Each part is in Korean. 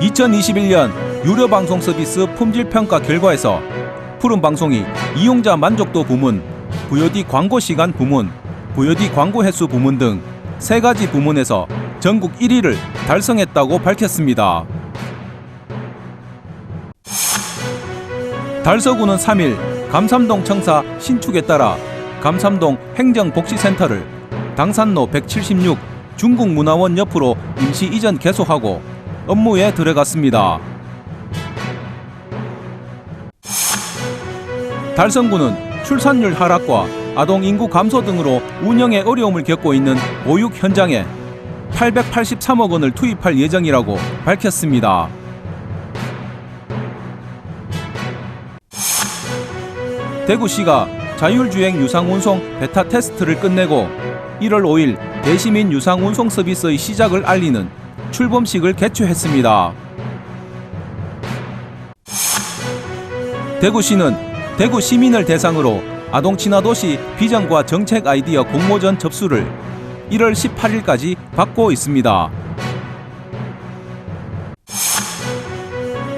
(2021년) 유료 방송 서비스 품질 평가 결과에서 푸른 방송이 이용자 만족도 부문, VOD 광고 시간 부문, VOD 광고 횟수 부문 등 3가지 부문에서 전국 1위를 달성했다고 밝혔습니다. 달서구는 3일 감삼동 청사 신축에 따라 감삼동 행정복지센터를 당산로 176 중국문화원 옆으로 임시 이전 개소하고 업무에 들어갔습니다. 달성구는 출산율 하락과 아동 인구 감소 등으로 운영에 어려움을 겪고 있는 보육 현장에 883억 원을 투입할 예정이라고 밝혔습니다. 대구시가 자율주행 유상운송 베타 테스트를 끝내고 1월 5일 대시민 유상운송 서비스의 시작을 알리는 출범식을 개최했습니다. 대구시는 대구 시민을 대상으로 아동 친화 도시 비전과 정책 아이디어 공모전 접수를 1월 18일까지 받고 있습니다.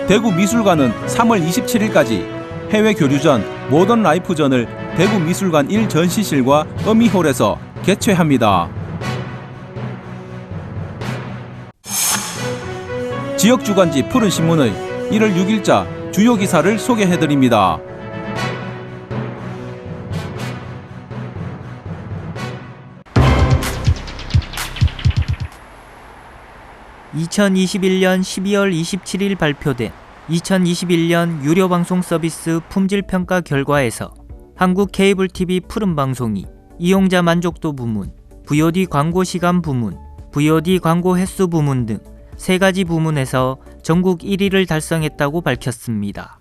대구미술관은 3월 27일까지 해외 교류전 모던 라이프전을 대구미술관 1전시실과 어미홀에서 개최합니다. 지역주간지 푸른신문의 1월 6일자 주요 기사를 소개해드립니다. (2021년 12월 27일) 발표된 2021년 유료방송 서비스 품질평가 결과에서 한국 케이블 TV 푸른방송이 이용자 만족도 부문, VOD 광고 시간 부문, VOD 광고 횟수 부문 등 3가지 부문에서 전국 1위를 달성했다고 밝혔습니다.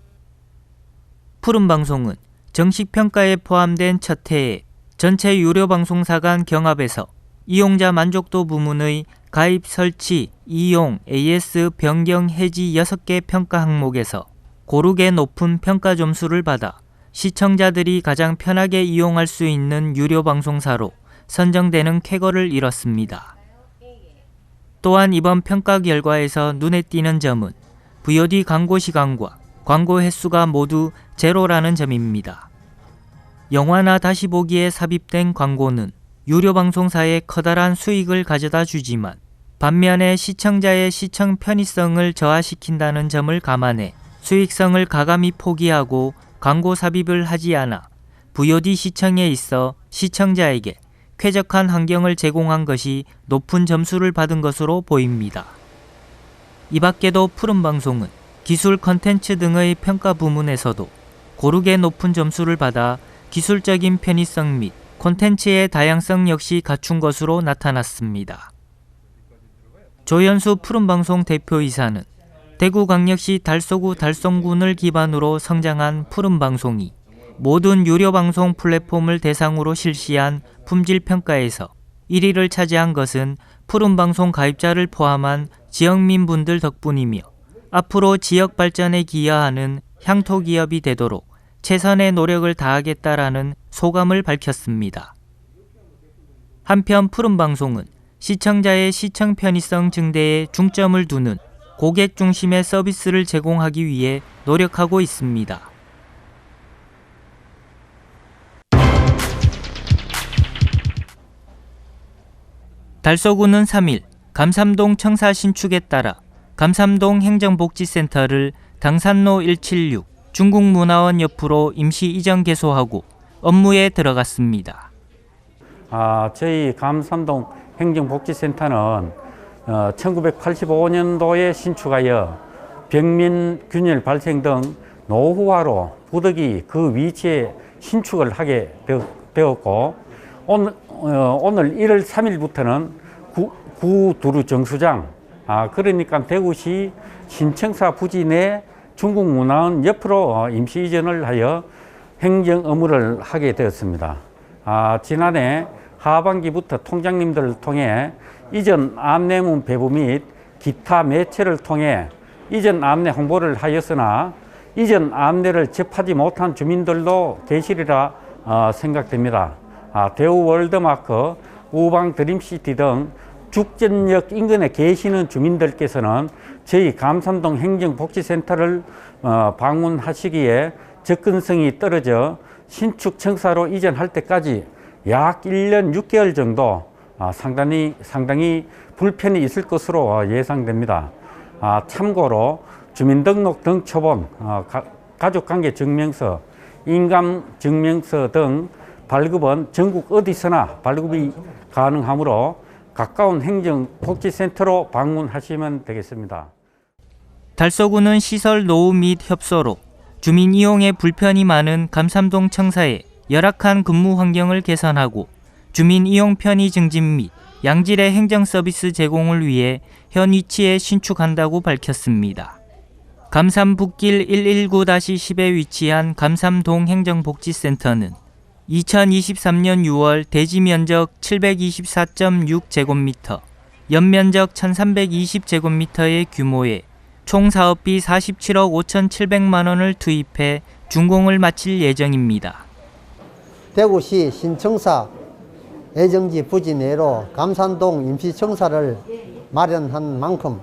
푸른방송은 정식 평가에 포함된 첫 해에 전체 유료방송사 간 경합에서 이용자 만족도 부문의 가입 설치, 이용, AS 변경 해지 6개 평가 항목에서 고르게 높은 평가 점수를 받아 시청자들이 가장 편하게 이용할 수 있는 유료 방송사로 선정되는 쾌거를 이뤘습니다. 또한 이번 평가 결과에서 눈에 띄는 점은 VOD 광고 시간과 광고 횟수가 모두 제로라는 점입니다. 영화나 다시 보기에 삽입된 광고는 유료 방송사에 커다란 수익을 가져다 주지만 반면에 시청자의 시청 편의성을 저하시킨다는 점을 감안해 수익성을 가감히 포기하고 광고 삽입을 하지 않아 VOD 시청에 있어 시청자에게 쾌적한 환경을 제공한 것이 높은 점수를 받은 것으로 보입니다. 이 밖에도 푸른방송은 기술 컨텐츠 등의 평가 부문에서도 고르게 높은 점수를 받아 기술적인 편의성 및 콘텐츠의 다양성 역시 갖춘 것으로 나타났습니다. 조현수 푸른방송 대표이사는 대구광역시 달서구 달성군을 기반으로 성장한 푸른방송이 모든 유료방송 플랫폼을 대상으로 실시한 품질평가에서 1위를 차지한 것은 푸른방송 가입자를 포함한 지역민분들 덕분이며 앞으로 지역 발전에 기여하는 향토기업이 되도록 최선의 노력을 다하겠다라는 소감을 밝혔습니다. 한편 푸른방송은 시청자의 시청 편의성 증대에 중점을 두는 고객 중심의 서비스를 제공하기 위해 노력하고 있습니다. 달서구는 3일 감삼동 청사 신축에 따라 감삼동 행정복지센터를 당산로 176 중국문화원 옆으로 임시 이전 개소하고 업무에 들어갔습니다. 저희 감삼동 행정복지센터는 1985년도에 신축하여 병민 균열 발생 등 노후화로 부득이 그 위치에 신축을 하게 되었고 오늘 1월 3일부터는 구두루 정수장 그러니까 대구시 신청사 부지 내 중국문화원 옆으로 임시 이전을 하여 행정 업무를 하게 되었습니다. 지난해 하반기부터 통장님들을 통해 이전 안내문 배부 및 기타 매체를 통해 이전 안내 홍보를 하였으나 이전 안내를 접하지 못한 주민들도 계시리라 생각됩니다. 대우 월드마크, 우방 드림시티 등 죽전역 인근에 계시는 주민들께서는 저희 감산동 행정복지센터를 방문하시기에 접근성이 떨어져 신축 청사로 이전할 때까지 약 1년 6개월 정도 상당히 불편이 있을 것으로 예상됩니다. 참고로 주민등록 등 초본, 가족관계증명서, 인감증명서 등 발급은 전국 어디서나 발급이 가능하므로 가까운 행정복지센터로 방문하시면 되겠습니다. 달서구는 시설 노후 및 협소로 주민 이용에 불편이 많은 감삼동 청사에 열악한 근무 환경을 개선하고 주민 이용 편의 증진 및 양질의 행정 서비스 제공을 위해 현 위치에 신축한다고 밝혔습니다. 감삼 북길 119-10에 위치한 감삼동 행정복지센터는 2023년 6월 대지 면적 724.6제곱미터, 연면적 1320제곱미터의 규모에 총 사업비 47억 5,700만 원을 투입해 준공을 마칠 예정입니다. 대구시 신청사 예정지 부지 내로 감산동 임시청사를 마련한 만큼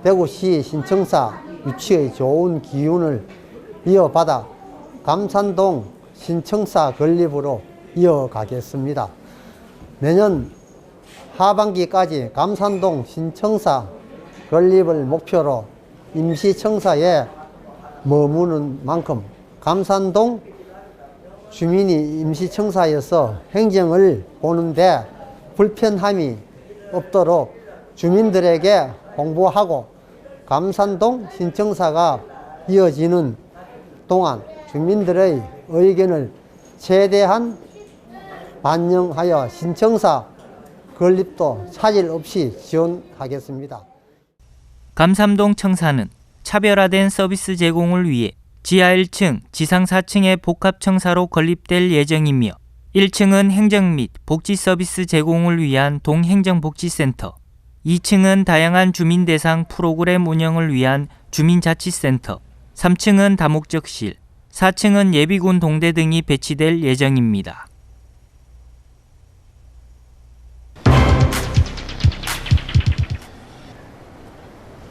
대구시 신청사 유치의 좋은 기운을 이어받아 감산동 신청사 건립으로 이어가겠습니다. 내년 하반기까지 감산동 신청사 건립을 목표로 임시청사에 머무는 만큼 감산동 주민이 임시청사에서 행정을 보는데 불편함이 없도록 주민들에게 홍보하고 감산동 신청사가 이어지는 동안 주민들의 의견을 최대한 반영하여 신청사 건립도 차질 없이 지원하겠습니다. 감삼동 청사는 차별화된 서비스 제공을 위해 지하 1층, 지상 4층의 복합청사로 건립될 예정이며 1층은 행정 및 복지 서비스 제공을 위한 동행정복지센터, 2층은 다양한 주민 대상 프로그램 운영을 위한 주민자치센터, 3층은 다목적실, 4층은 예비군 동대 등이 배치될 예정입니다.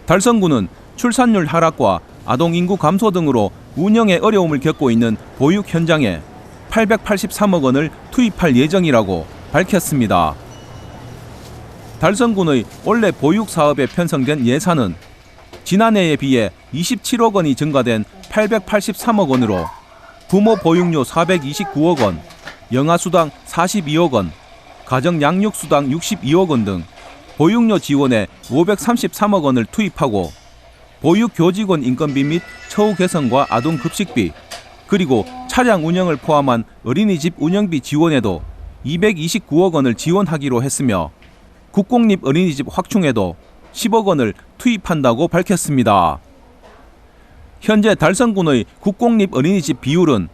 달성구는 출산율 하락과 아동 인구 감소 등으로 운영에 어려움을 겪고 있는 보육 현장에 883억 원을 투입할 예정이라고 밝혔습니다. 달성군의 원래 보육 사업에 편성된 예산은 지난해에 비해 27억 원이 증가된 883억 원으로 부모 보육료 429억 원, 영아수당 42억 원, 가정양육수당 62억 원 등 보육료 지원에 533억 원을 투입하고 보육교직원 인건비 및 처우 개선과 아동급식비, 그리고 차량 운영을 포함한 어린이집 운영비 지원에도 229억 원을 지원하기로 했으며 국공립 어린이집 확충에도 10억 원을 투입한다고 밝혔습니다. 현재 달성군의 국공립 어린이집 비율은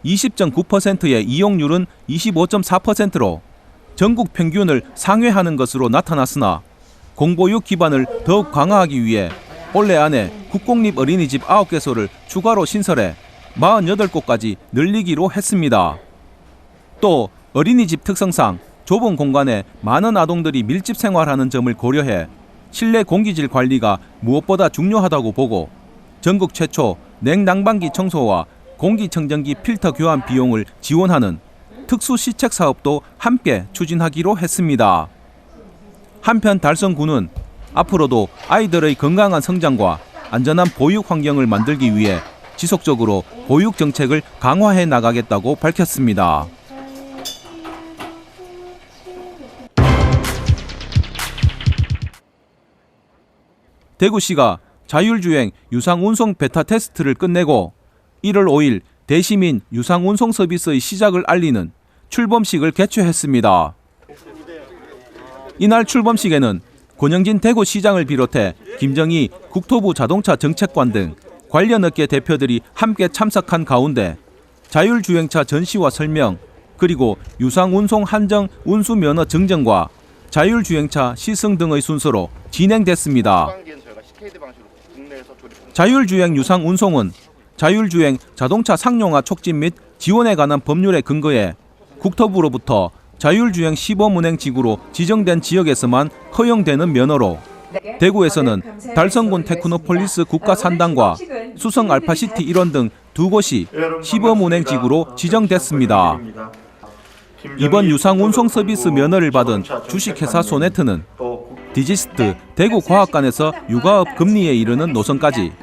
20.9%의 이용률은 25.4%로 전국 평균을 상회하는 것으로 나타났으나 공보육 기반을 더욱 강화하기 위해 올해 안에 국공립 어린이집 9개소를 추가로 신설해 48곳까지 늘리기로 했습니다. 또 어린이집 특성상 좁은 공간에 많은 아동들이 밀집 생활하는 점을 고려해 실내 공기질 관리가 무엇보다 중요하다고 보고 전국 최초 냉난방기 청소와 공기청정기 필터 교환 비용을 지원하는 특수 시책 사업도 함께 추진하기로 했습니다. 한편 달성군은 앞으로도 아이들의 건강한 성장과 안전한 보육 환경을 만들기 위해 지속적으로 보육 정책을 강화해 나가겠다고 밝혔습니다. 대구시가 자율주행 유상운송 베타 테스트를 끝내고 1월 5일 대시민 유상운송 서비스의 시작을 알리는 출범식을 개최했습니다. 이날 출범식에는 권영진 대구시장을 비롯해 김정희 국토부 자동차 정책관 등 관련 업계 대표들이 함께 참석한 가운데 자율주행차 전시와 설명, 그리고 유상운송 한정 운수면허 증정과 자율주행차 시승 등의 순서로 진행됐습니다. 저희가 CKD 방식으로 국내에서 자율주행 유상 운송은 자율주행 자동차 상용화 촉진 및 지원에 관한 법률에 근거해 국토부로부터 자율주행 시범운행지구로 지정된 지역에서만 허용되는 면허로 대구에서는 달성군 테크노폴리스 국가산당과 수성 알파시티 일원 등 2곳이 시범운행지구로 지정됐습니다. 이번 유상운송 서비스 면허를 받은 주식회사 소네트는 디지스트 대구과학관에서 육아업 금리에 이르는 노선까지,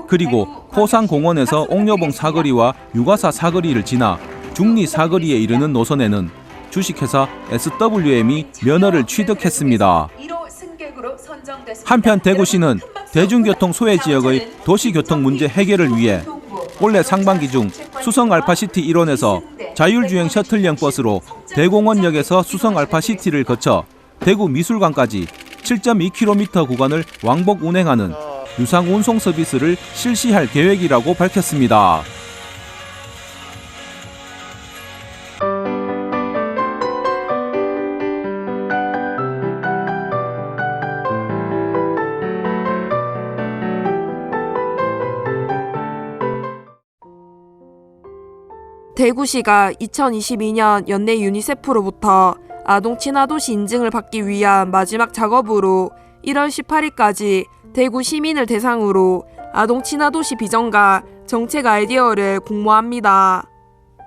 그리고 포상공원에서 옥녀봉 사거리와 육아사 사거리를 지나 중리 사거리에 이르는 노선에는 주식회사 SWM이 면허를 취득했습니다. 한편 대구시는 대중교통 소외 지역의 도시교통 문제 해결을 위해 올해 상반기 중 수성 알파시티 일원에서 자율주행 셔틀형 버스로 대공원역에서 수성 알파시티를 거쳐 대구 미술관까지 7.2km 구간을 왕복 운행하는 유상 운송 서비스를 실시할 계획이라고 밝혔습니다. 대구시가 2022년 연내 유니세프로부터 아동 친화도시 인증을 받기 위한 마지막 작업으로 1월 18일까지 대구 시민을 대상으로 아동 친화도시 비전과 정책 아이디어를 공모합니다.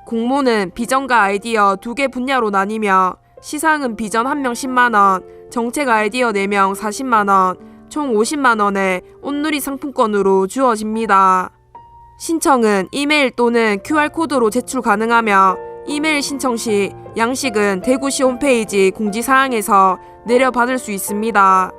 공모는 비전과 아이디어 2개 분야로 나뉘며 시상은 비전 1명 10만원, 정책 아이디어 4명 40만원, 총 50만원의 온누리 상품권으로 주어집니다. 신청은 이메일 또는 QR코드로 제출 가능하며 이메일 신청 시 양식은 대구시 홈페이지 공지사항에서 내려받을 수 있습니다.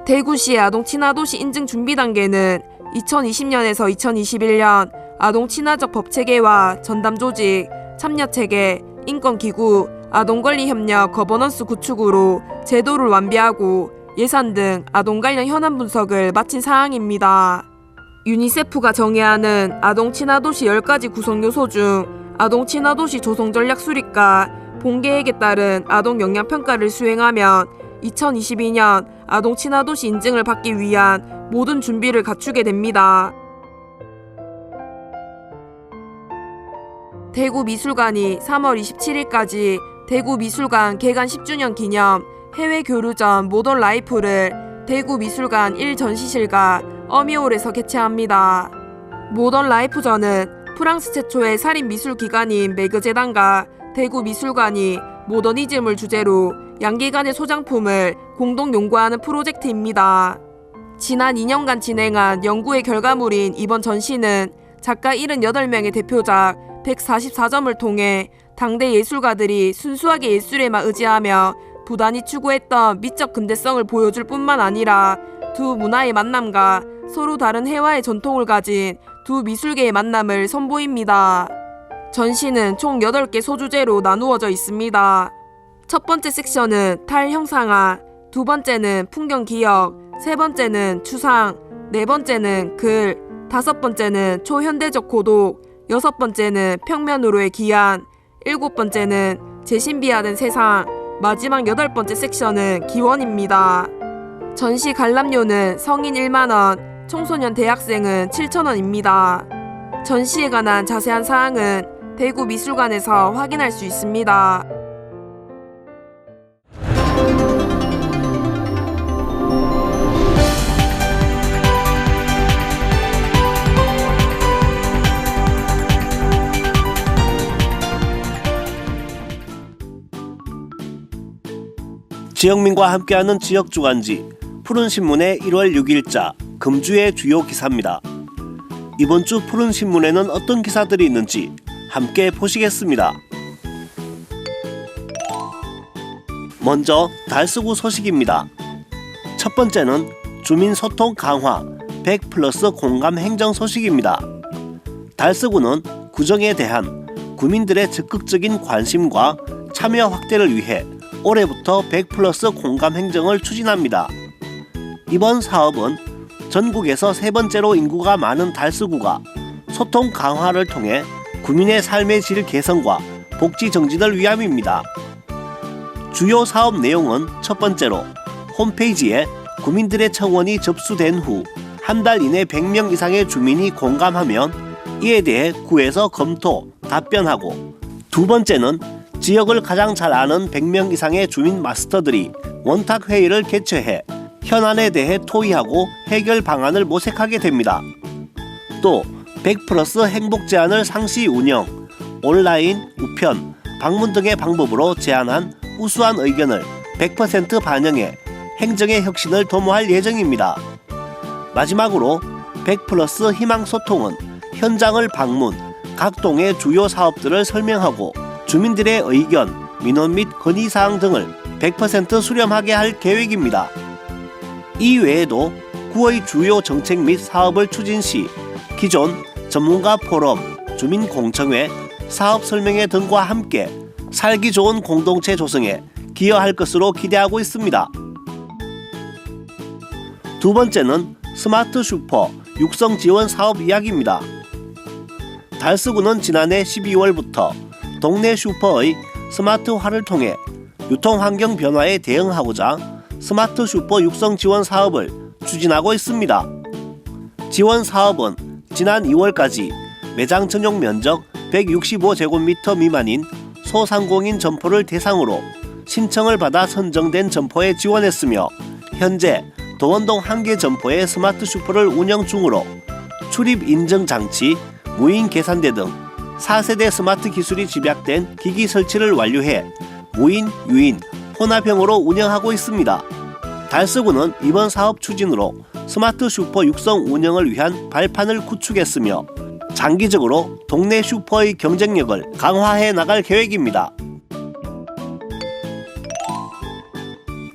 대구시 아동 친화도시 인증 준비 단계는 2020년에서 2021년 아동 친화적 법체계와 전담 조직, 참여체계, 인권기구, 아동권리협력 거버넌스 구축으로 제도를 완비하고 예산 등 아동 관련 현안 분석을 마친 사항입니다. 유니세프가 정의하는 아동 친화도시 10가지 구성 요소 중 아동 친화도시 조성 전략 수립과 본계획에 따른 아동 영향 평가를 수행하면 2022년 아동 친화도시 인증을 받기 위한 모든 준비를 갖추게 됩니다. 대구미술관이 3월 27일까지 대구미술관 개관 10주년 기념 해외 교류전 모던 라이프를 대구미술관 1전시실과 어미홀에서 개최합니다. 모던 라이프전은 프랑스 최초의 살인미술기관인 매그재단과 대구미술관이 모더니즘을 주제로 양기관의 소장품을 공동 연구하는 프로젝트입니다. 지난 2년간 진행한 연구의 결과물인 이번 전시는 작가 78명의 대표작 144점을 통해 당대 예술가들이 순수하게 예술에만 의지하며 부단히 추구했던 미적 근대성을 보여줄 뿐만 아니라 두 문화의 만남과 서로 다른 해와의 전통을 가진 두 미술계의 만남을 선보입니다. 전시는 총 8개 소주제로 나누어져 있습니다. 첫 번째 섹션은 탈형상화, 두 번째는 풍경기억, 세 번째는 추상, 네 번째는 글, 다섯 번째는 초현대적 고독, 여섯 번째는 평면으로의 기한, 일곱 번째는 재신비화된 세상, 마지막 8번째 섹션은 기원입니다. 전시 관람료는 성인 1만원, 청소년 대학생은 7,000원입니다. 전시에 관한 자세한 사항은 대구 미술관에서 확인할 수 있습니다. 지역민과 함께하는 지역주간지 푸른신문의 1월 6일자 금주의 주요 기사입니다. 이번 주 푸른신문에는 어떤 기사들이 있는지 함께 보시겠습니다. 먼저 달서구 소식입니다. 첫 번째는 주민소통 강화 100+ 공감 행정 소식입니다. 달서구는 구정에 대한 구민들의 적극적인 관심과 참여 확대를 위해 올해부터 100+ 공감 행정을 추진합니다. 이번 사업은 전국에서 세 번째로 인구가 많은 달서구가 소통 강화를 통해 구민의 삶의 질 개선과 복지 정진을 위함입니다. 주요 사업 내용은 첫 번째로 홈페이지에 구민들의 청원이 접수된 후 한 달 이내 100명 이상의 주민이 공감하면 이에 대해 구에서 검토, 답변하고, 두 번째는 지역을 가장 잘 아는 100명 이상의 주민 마스터들이 원탁 회의를 개최해 현안에 대해 토의하고 해결 방안을 모색하게 됩니다. 또 100+ 행복 제안을 상시 운영, 온라인, 우편, 방문 등의 방법으로 제안한 우수한 의견을 100% 반영해 행정의 혁신을 도모할 예정입니다. 마지막으로 100+ 희망 소통은 현장을 방문, 각 동의 주요 사업들을 설명하고 주민들의 의견, 민원 및 건의사항 등을 100% 수렴하게 할 계획입니다. 이 외에도 구의 주요 정책 및 사업을 추진 시 기존 전문가 포럼, 주민 공청회, 사업 설명회 등과 함께 살기 좋은 공동체 조성에 기여할 것으로 기대하고 있습니다. 두 번째는 스마트 슈퍼 육성 지원 사업 이야기입니다. 달서구는 지난해 12월부터 동네 슈퍼의 스마트화를 통해 유통환경 변화에 대응하고자 스마트 슈퍼 육성 지원 사업을 추진하고 있습니다. 지원 사업은 지난 2월까지 매장 전용 면적 165제곱미터 미만인 소상공인 점포를 대상으로 신청을 받아 선정된 점포에 지원했으며 현재 도원동 1개 점포의 스마트 슈퍼를 운영 중으로 출입 인증 장치, 무인 계산대 등 4세대 스마트 기술이 집약된 기기 설치를 완료해 무인, 유인, 혼합형으로 운영하고 있습니다. 달서구는 이번 사업 추진으로 스마트 슈퍼 육성 운영을 위한 발판을 구축했으며 장기적으로 동네 슈퍼의 경쟁력을 강화해 나갈 계획입니다.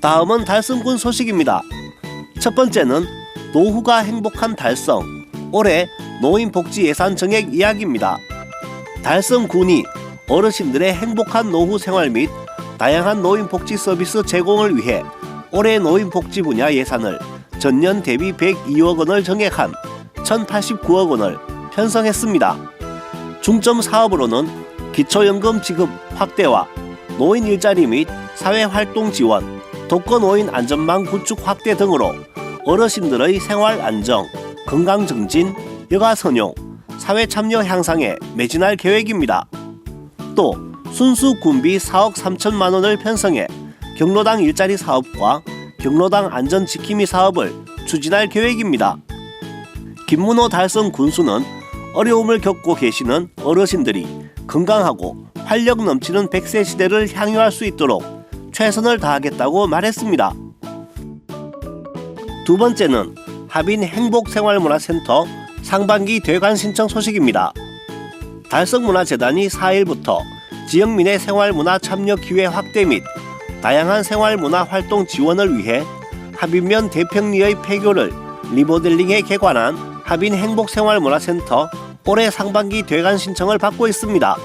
다음은 달성군 소식입니다. 첫 번째는 노후가 행복한 달성, 올해 노인복지 예산 정액 이야기입니다. 달성군이 어르신들의 행복한 노후 생활 및 다양한 노인복지 서비스 제공을 위해 올해 노인복지 분야 예산을 전년 대비 102억 원을 정액한 1,089억 원을 편성했습니다. 중점 사업으로는 기초연금 지급 확대와 노인 일자리 및 사회활동 지원, 독거노인 안전망 구축 확대 등으로 어르신들의 생활 안정, 건강 증진, 여가 선용, 사회 참여 향상에 매진할 계획입니다. 또 순수 군비 4억 3천만 원을 편성해 경로당 일자리 사업과 경로당 안전 지킴이 사업을 추진할 계획입니다. 김문호 달성 군수는 어려움을 겪고 계시는 어르신들이 건강하고 활력 넘치는 100세 시대를 향유할 수 있도록 최선을 다하겠다고 말했습니다. 두 번째는 하빈 행복생활문화센터 상반기 대관 신청 소식입니다. 달성문화재단이 4일부터 지역민의 생활문화 참여 기회 확대 및 다양한 생활문화 활동 지원을 위해 하빈면 대평리의 폐교를 리모델링해 개관한 하빈 행복생활문화센터 올해 상반기 대관 신청을 받고 있습니다.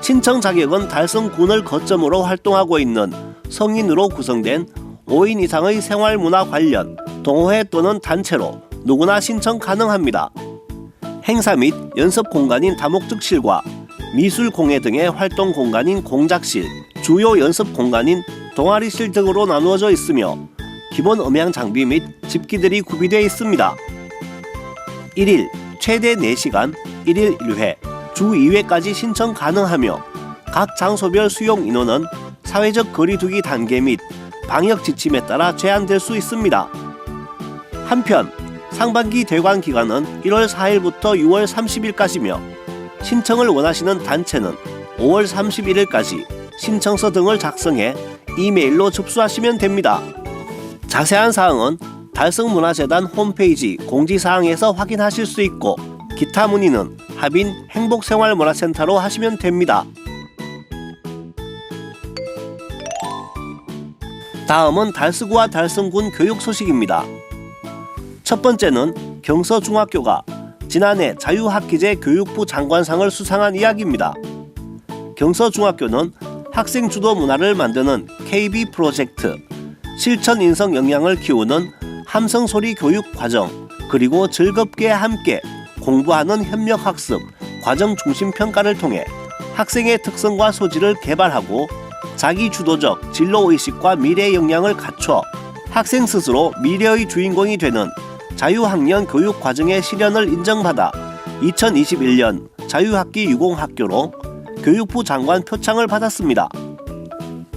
신청 자격은 달성군을 거점으로 활동하고 있는 성인으로 구성된 5인 이상의 생활문화 관련 동호회 또는 단체로 누구나 신청 가능합니다. 행사 및 연습 공간인 다목적실과 미술공예 등의 활동 공간인 공작실, 주요 연습 공간인 동아리실 등으로 나누어져 있으며 기본 음향 장비 및 집기들이 구비되어 있습니다. 1일 최대 4시간, 1일 1회, 주 2회까지 신청 가능하며 각 장소별 수용 인원은 사회적 거리두기 단계 및 방역 지침에 따라 제한될 수 있습니다. 한편 상반기 대관 기간은 1월 4일부터 6월 30일까지며 신청을 원하시는 단체는 5월 31일까지 신청서 등을 작성해 이메일로 접수하시면 됩니다. 자세한 사항은 달성문화재단 홈페이지 공지사항에서 확인하실 수 있고 기타 문의는 하빈 행복생활문화센터로 하시면 됩니다. 다음은 달서구와 달성군 교육 소식입니다. 첫 번째는 경서중학교가 지난해 자유학기제 교육부 장관상을 수상한 이야기입니다. 경서중학교는 학생 주도 문화를 만드는 KB 프로젝트, 실천 인성 역량을 키우는 함성소리 교육 과정, 그리고 즐겁게 함께 공부하는 협력학습, 과정 중심 평가를 통해 학생의 특성과 소질을 개발하고 자기주도적 진로의식과 미래 역량을 갖춰 학생 스스로 미래의 주인공이 되는 자유학년 교육과정의 실현을 인정받아 2021년 자유학기 유공학교로 교육부 장관 표창을 받았습니다.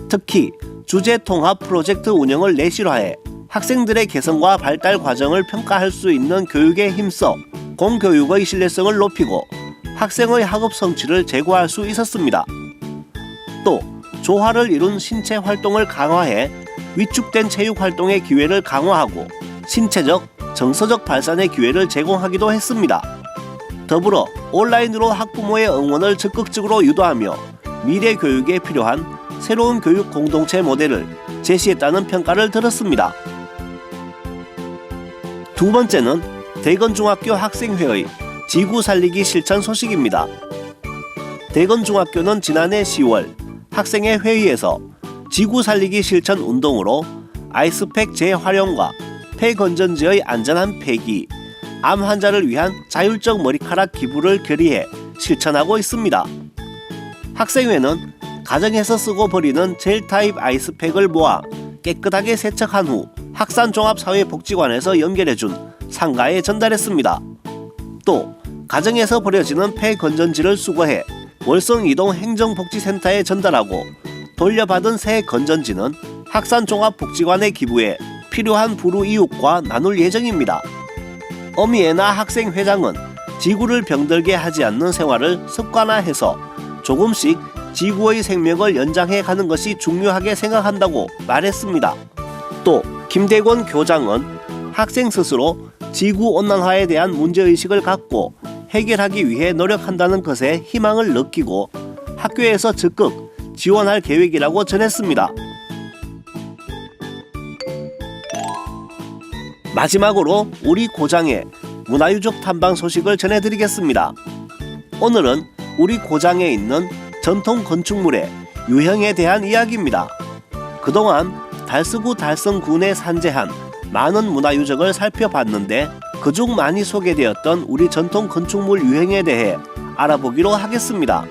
특히 주제통합 프로젝트 운영을 내실화해 학생들의 개성과 발달 과정을 평가할 수 있는 교육에 힘써 공교육의 신뢰성을 높이고 학생의 학업 성취를 제고할 수 있었습니다. 또 조화를 이룬 신체 활동을 강화해 위축된 체육 활동의 기회를 강화하고 신체적, 정서적 발산의 기회를 제공하기도 했습니다. 더불어 온라인으로 학부모의 응원을 적극적으로 유도하며 미래 교육에 필요한 새로운 교육 공동체 모델을 제시했다는 평가를 들었습니다. 두 번째는 대건중학교 학생회의 지구 살리기 실천 소식입니다. 대건중학교는 지난해 10월 학생회 회의에서 지구 살리기 실천 운동으로 아이스팩 재활용과 폐건전지의 안전한 폐기, 암 환자를 위한 자율적 머리카락 기부를 결의해 실천하고 있습니다. 학생회는 가정에서 쓰고 버리는 젤 타입 아이스팩을 모아 깨끗하게 세척한 후 학산종합사회복지관에서 연결해준 상가에 전달했습니다. 또 가정에서 버려지는 폐건전지를 수거해 월성이동 행정복지센터에 전달하고 돌려받은 새 건전지는 학산종합복지관에 기부해 필요한 불우이웃과 나눌 예정입니다. 어미애나 학생회장은 지구를 병들게 하지 않는 생활을 습관화해서 조금씩 지구의 생명을 연장해 가는 것이 중요하게 생각한다고 말했습니다. 또 김대권 교장은 학생 스스로 지구온난화에 대한 문제의식을 갖고 해결하기 위해 노력한다는 것에 희망을 느끼고 학교에서 적극 지원할 계획이라고 전했습니다. 마지막으로 우리 고장의 문화유적 탐방 소식을 전해드리겠습니다. 오늘은 우리 고장에 있는 전통 건축물의 유형에 대한 이야기입니다. 그동안 달서구 달성군에 산재한 많은 문화유적을 살펴봤는데 그중 많이 소개되었던 우리 전통 건축물 유형에 대해 알아보기로 하겠습니다.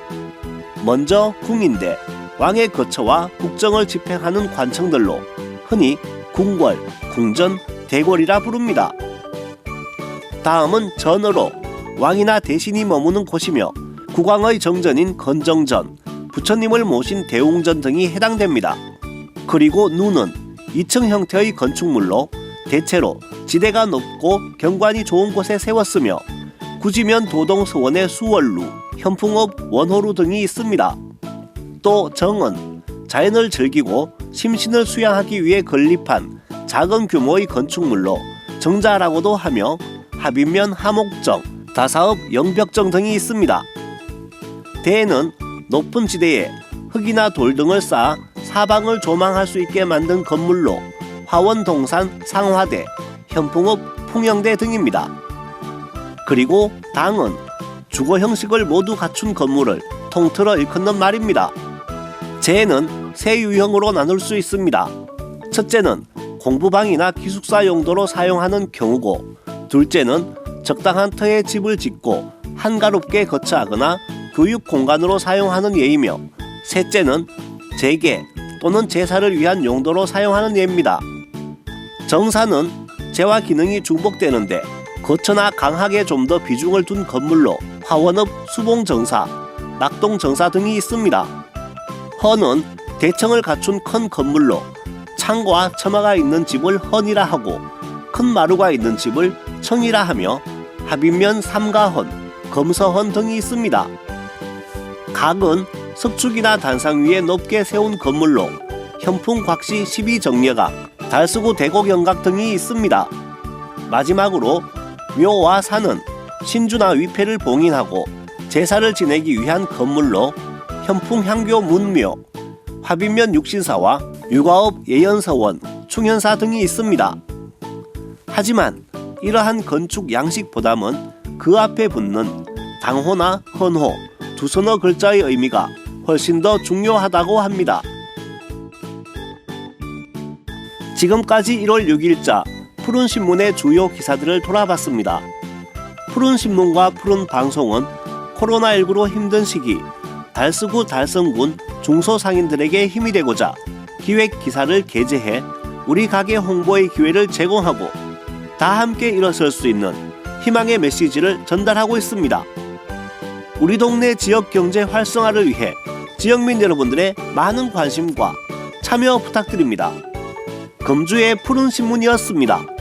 먼저 궁인대, 왕의 거처와 국정을 집행하는 관청들로 흔히 궁궐, 궁전, 대궐이라 부릅니다. 다음은 전으로 왕이나 대신이 머무는 곳이며 국왕의 정전인 건정전, 부처님을 모신 대웅전 등이 해당됩니다. 그리고 누는 2층 형태의 건축물로 대체로 지대가 높고 경관이 좋은 곳에 세웠으며 구지면 도동서원의 수월루, 현풍읍 원호루 등이 있습니다. 또 정은 자연을 즐기고 심신을 수양하기 위해 건립한 작은 규모의 건축물로 정자라고도 하며 합인면 하목정, 다사읍 영벽정 등이 있습니다. 대는 높은 지대에 흙이나 돌 등을 쌓아 사방을 조망할 수 있게 만든 건물로 화원동산 상화대, 현풍읍 풍영대 등입니다. 그리고 당은 주거 형식을 모두 갖춘 건물을 통틀어 일컫는 말입니다. 재는 세 유형으로 나눌 수 있습니다. 첫째는 공부방이나 기숙사 용도로 사용하는 경우고, 둘째는 적당한 터에 집을 짓고 한가롭게 거처하거나 교육 공간으로 사용하는 예이며, 셋째는 재개 또는 제사를 위한 용도로 사용하는 예입니다. 정사는 재와 기능이 중복되는데 거처나 강학에 좀 더 비중을 둔 건물로 화원읍 수봉정사, 낙동정사 등이 있습니다. 헌은 대청을 갖춘 큰 건물로 창과 처마가 있는 집을 헌이라 하고 큰 마루가 있는 집을 청이라 하며 합인면 삼가헌, 검서헌 등이 있습니다. 각은 석축이나 단상 위에 높게 세운 건물로 현풍 곽시 12정려각, 달서구 대곡영각 등이 있습니다. 마지막으로 묘와 산은 신주나 위패를 봉인하고 제사를 지내기 위한 건물로 현풍 향교 문묘, 화빈면 육신사와 유가읍 예연서원, 충현사 등이 있습니다. 하지만 이러한 건축 양식보다는 그 앞에 붙는 당호나 헌호, 두 서너 글자의 의미가 훨씬 더 중요하다고 합니다. 지금까지 1월 6일자 푸른신문의 주요 기사들을 돌아봤습니다. 푸른신문과 푸른방송은 코로나19로 힘든 시기 달서구 달성군 중소상인들에게 힘이 되고자 기획 기사를 게재해 우리 가게 홍보의 기회를 제공하고 다 함께 일어설 수 있는 희망의 메시지를 전달하고 있습니다. 우리 동네 지역 경제 활성화를 위해 지역민 여러분들의 많은 관심과 참여 부탁드립니다. 금주의 푸른 신문이었습니다.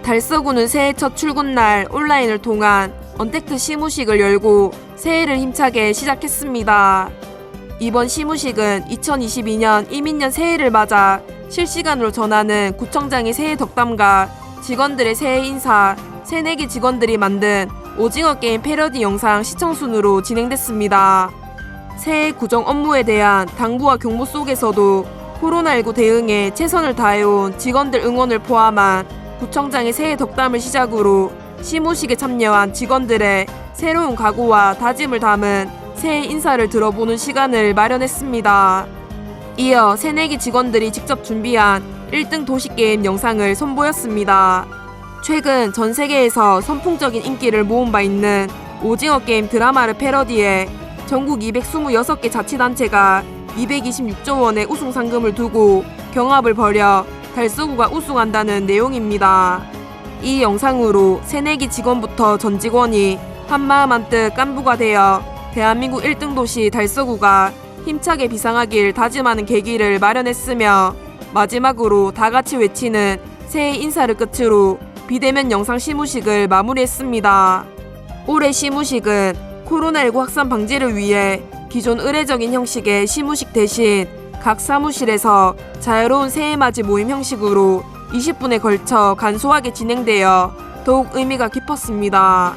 달서구는 새해 첫 출근날 온라인을 통한 언택트 시무식을 열고 새해를 힘차게 시작했습니다. 이번 시무식은 2022년 이민년 새해를 맞아 실시간으로 전하는 구청장의 새해 덕담과 직원들의 새해 인사, 새내기 직원들이 만든 오징어 게임 패러디 영상 시청순으로 진행됐습니다. 새해 구정 업무에 대한 당부와 경고 속에서도 코로나19 대응에 최선을 다해온 직원들 응원을 포함한 구청장의 새해 덕담을 시작으로 시무식에 참여한 직원들의 새로운 각오와 다짐을 담은 새해 인사를 들어보는 시간을 마련했습니다. 이어 새내기 직원들이 직접 준비한 1등 도시게임 영상을 선보였습니다. 최근 전 세계에서 선풍적인 인기를 모은 바 있는 오징어 게임 드라마를 패러디해 전국 226개 자치단체가 226조 원의 우승 상금을 두고 경합을 벌여 달서구가 우승한다는 내용입니다. 이 영상으로 새내기 직원부터 전 직원이 한마음 한뜻 깐부가 되어 대한민국 1등 도시 달서구가 힘차게 비상하길 다짐하는 계기를 마련했으며 마지막으로 다 같이 외치는 새해 인사를 끝으로 비대면 영상 시무식을 마무리했습니다. 올해 시무식은 코로나19 확산 방지를 위해 기존 의례적인 형식의 시무식 대신 각 사무실에서 자유로운 새해맞이 모임 형식으로 20분에 걸쳐 간소하게 진행되어 더욱 의미가 깊었습니다.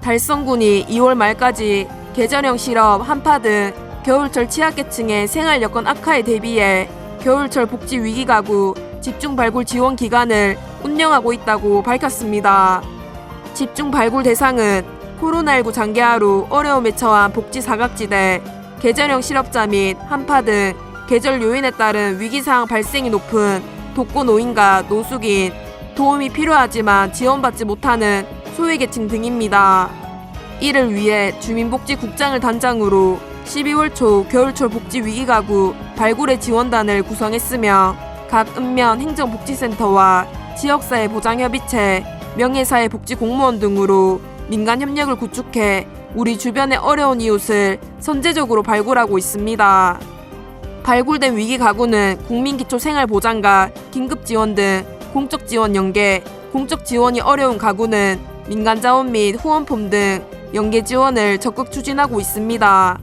달성군이 2월 말까지 계절형 실업, 한파 등 겨울철 취약계층의 생활 여건 악화에 대비해 겨울철 복지 위기 가구 집중 발굴 지원 기간을 운영하고 있다고 밝혔습니다. 집중 발굴 대상은 코로나19 장기화로 어려움에 처한 복지 사각지대, 계절형 실업자 및 한파 등 계절 요인에 따른 위기사항 발생이 높은 독거노인과 노숙인, 도움이 필요하지만 지원받지 못하는 소외계층 등입니다. 이를 위해 주민복지국장을 단장으로 12월 초 겨울철 복지 위기가구 발굴의 지원단을 구성했으며 각 읍면 행정복지센터와 지역사회 보장협의체, 명예사회복지공무원 등으로 민간 협력을 구축해 우리 주변의 어려운 이웃을 선제적으로 발굴하고 있습니다. 발굴된 위기 가구는 국민기초생활보장과 긴급지원 등 공적 지원 연계, 공적 지원이 어려운 가구는 민간자원 및 후원품 등 연계 지원을 적극 추진하고 있습니다.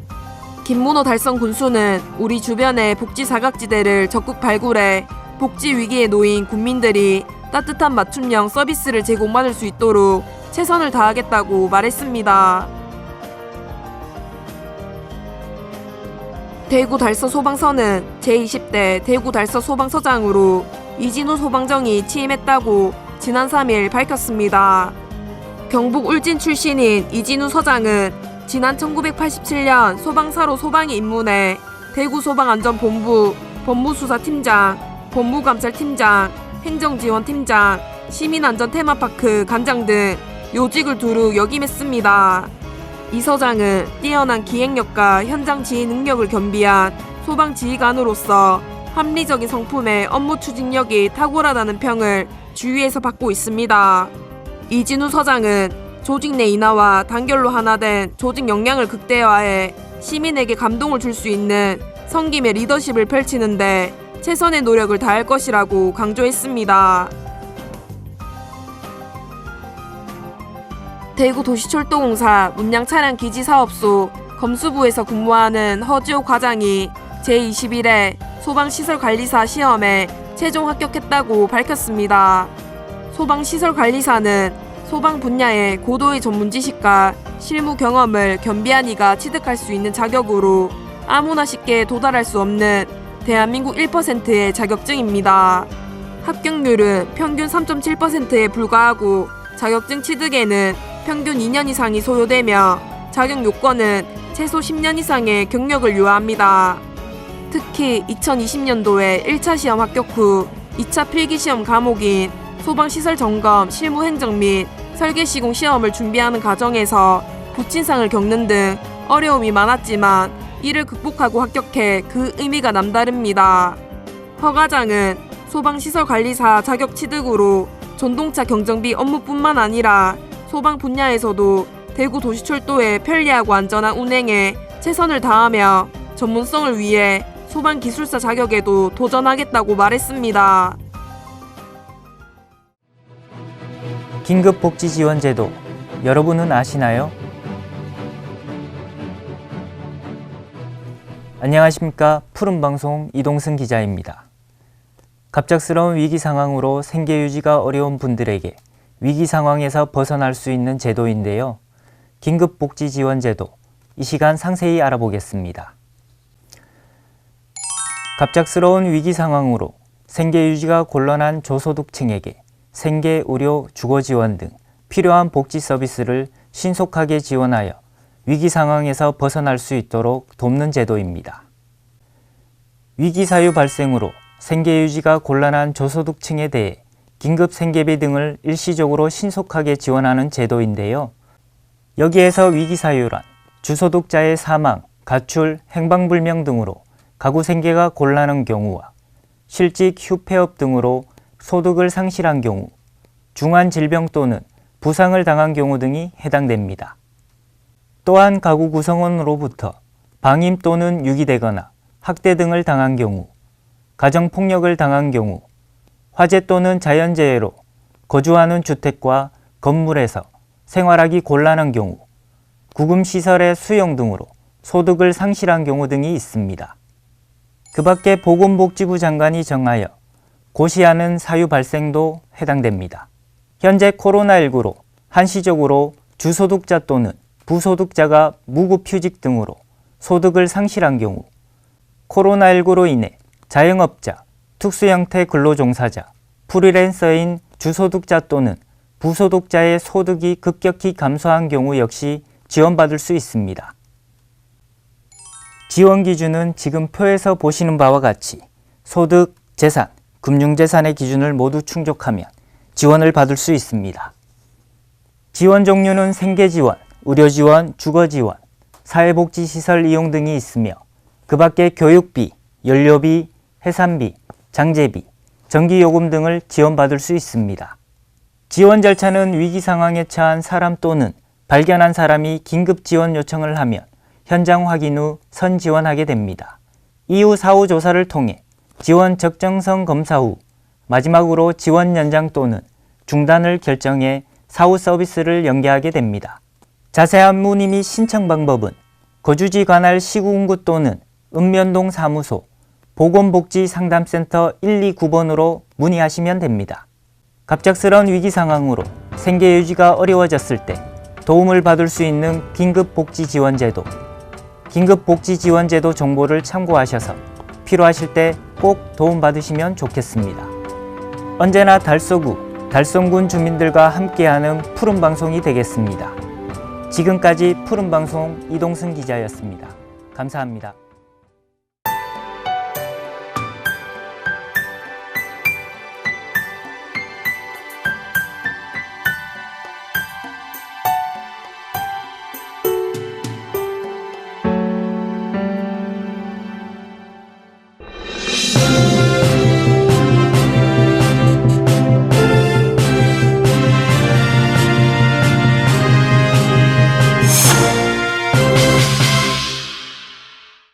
김문호 달성 군수는 우리 주변의 복지 사각지대를 적극 발굴해 복지 위기에 놓인 국민들이 따뜻한 맞춤형 서비스를 제공받을 수 있도록 최선을 다하겠다고 말했습니다. 대구 달서 소방서는 제20대 대구 달서 소방서장으로 이진우 소방정이 취임했다고 지난 3일 밝혔습니다. 경북 울진 출신인 이진우 서장은 지난 1987년 소방사로 소방에 입문해 대구 소방안전본부 법무수사팀장, 법무감찰팀장, 행정지원팀장, 시민안전테마파크 관장 등 요직을 두루 역임했습니다. 이 서장은 뛰어난 기획력과 현장 지휘 능력을 겸비한 소방지휘관으로서 합리적인 성품의 업무 추진력이 탁월하다는 평을 주위에서 받고 있습니다. 이진우 서장은 조직 내 인하와 단결로 하나 된 조직 역량을 극대화해 시민에게 감동을 줄 수 있는 성김의 리더십을 펼치는데 최선의 노력을 다할 것이라고 강조했습니다. 대구 도시철도공사 문양차량기지사업소 검수부에서 근무하는 허지호 과장이 제21회 소방시설관리사 시험에 최종 합격했다고 밝혔습니다. 소방시설관리사는 소방 분야의 고도의 전문 지식과 실무 경험을 겸비한 이가 취득할 수 있는 자격으로 아무나 쉽게 도달할 수 없는 대한민국 1%의 자격증입니다. 합격률은 평균 3.7%에 불과하고 자격증 취득에는 평균 2년 이상이 소요되며 자격 요건은 최소 10년 이상의 경력을 요합니다. 특히 2020년도에 1차 시험 합격 후 2차 필기시험 과목인 소방시설 점검 실무 행정 및 설계 시공 시험을 준비하는 과정에서 부친상을 겪는 등 어려움이 많았지만 이를 극복하고 합격해 그 의미가 남다릅니다. 허 과장은 소방시설관리사 자격 취득으로 전동차 경정비 업무뿐만 아니라 소방 분야에서도 대구 도시철도의 편리하고 안전한 운행에 최선을 다하며 전문성을 위해 소방기술사 자격에도 도전하겠다고 말했습니다. 긴급복지지원제도 여러분은 아시나요? 안녕하십니까. 푸른방송 이동승 기자입니다. 갑작스러운 위기 상황으로 생계 유지가 어려운 분들에게 위기 상황에서 벗어날 수 있는 제도인데요. 긴급복지지원제도, 이 시간 상세히 알아보겠습니다. 갑작스러운 위기 상황으로 생계 유지가 곤란한 저소득층에게 생계, 의료, 주거 지원 등 필요한 복지 서비스를 신속하게 지원하여 위기 상황에서 벗어날 수 있도록 돕는 제도입니다. 위기 사유 발생으로 생계 유지가 곤란한 저소득층에 대해 긴급 생계비 등을 일시적으로 신속하게 지원하는 제도인데요. 여기에서 위기 사유란 주소득자의 사망, 가출, 행방불명 등으로 가구 생계가 곤란한 경우와 실직, 휴폐업 등으로 소득을 상실한 경우, 중한 질병 또는 부상을 당한 경우 등이 해당됩니다. 또한 가구 구성원으로부터 방임 또는 유기되거나 학대 등을 당한 경우, 가정폭력을 당한 경우, 화재 또는 자연재해로 거주하는 주택과 건물에서 생활하기 곤란한 경우, 구금시설의 수용 등으로 소득을 상실한 경우 등이 있습니다. 그 밖에 보건복지부 장관이 정하여 고시하는 사유 발생도 해당됩니다. 현재 코로나19로 한시적으로 주소득자 또는 부소득자가 무급휴직 등으로 소득을 상실한 경우, 코로나19로 인해 자영업자, 특수형태 근로종사자, 프리랜서인 주소득자 또는 부소득자의 소득이 급격히 감소한 경우 역시 지원받을 수 있습니다. 지원 기준은 지금 표에서 보시는 바와 같이 소득, 재산, 금융재산의 기준을 모두 충족하면 지원을 받을 수 있습니다. 지원 종류는 생계지원, 의료지원, 주거지원, 사회복지시설 이용 등이 있으며 그 밖에 교육비, 연료비, 해산비, 장제비, 전기요금 등을 지원받을 수 있습니다. 지원 절차는 위기 상황에 처한 사람 또는 발견한 사람이 긴급 지원 요청을 하면 현장 확인 후 선지원하게 됩니다. 이후 사후 조사를 통해 지원 적정성 검사 후 마지막으로 지원 연장 또는 중단을 결정해 사후 서비스를 연계하게 됩니다. 자세한 문의 및 신청 방법은 거주지 관할 시군구 또는 읍면동 사무소, 보건복지상담센터 129번으로 문의하시면 됩니다. 갑작스러운 위기 상황으로 생계 유지가 어려워졌을 때 도움을 받을 수 있는 긴급복지지원제도, 긴급복지지원제도 정보를 참고하셔서 필요하실 때 꼭 도움받으시면 좋겠습니다. 언제나 달서구, 달성군 주민들과 함께하는 푸른방송이 되겠습니다. 지금까지 푸른방송 이동승 기자였습니다. 감사합니다.